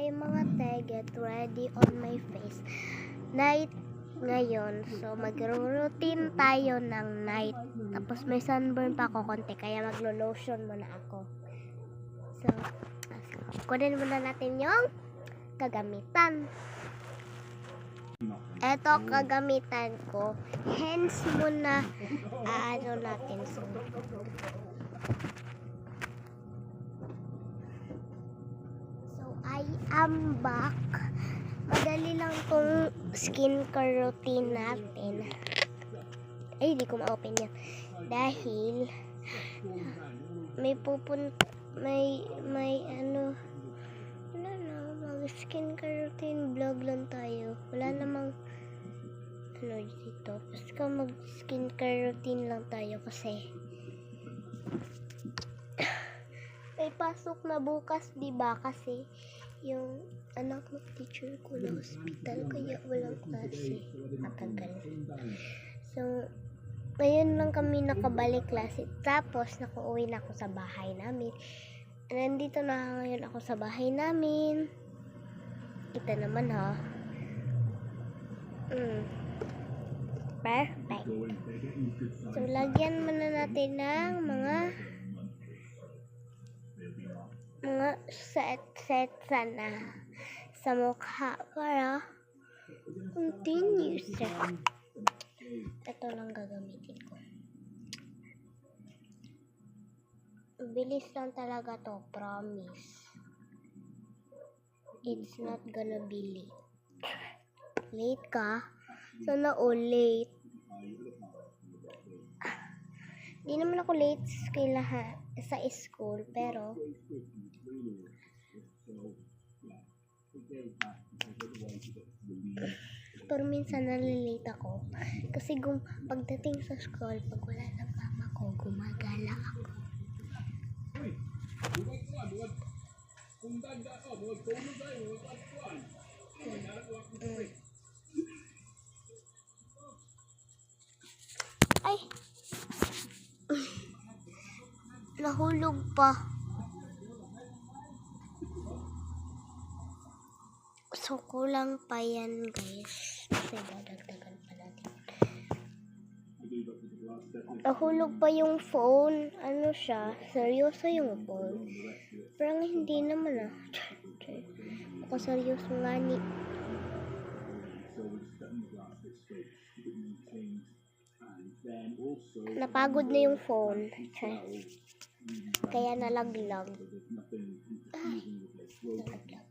Okay mga te, get ready on my face. Night ngayon, so mag-routine tayo ng night. Tapos may sunburn pa ako konti, kaya maglo-lotion muna ako. So, kunin muna natin yung kagamitan. Eto kagamitan ko. Hence muna ano natin. So, I am back. Madali lang tong skincare routine natin. Ay, hindi ko ma-open yan. Dahil may ano, wala na, mag-skincare routine vlog lang tayo. Wala namang ano dito. Basta mag-skincare routine lang tayo kasi may pasok na bukas, diba? Kasi yung anak ng teacher ko na hospital, kaya walang klase. Matagal. So, ngayon lang kami nakabalik klase. Tapos, nakauwi na ako sa bahay namin. Nandito na ngayon ako sa bahay namin. Kita naman ha. Perfect. So, lagyan muna natin ng mga set sana sa mukha para continuous. Ito lang gagamitin ko. Bilis lang talaga to, promise. It's not gonna be late. Late ka? Sana all late. Di naman ako late sa school, pero minsan nalilate ako. Kasi pagdating sa school, pag wala ng mama ko, gumagala ako. Ay! Nahulog pa. So, kulang pa yan, guys. Kasi dadagdagan pa natin. Nahulog pa yung phone. Ano siya? Seryoso yung phone. Parang hindi naman ah. Ako seryoso nga ni. Napagod na yung phone. Kaya nalaglag. Nalaglag.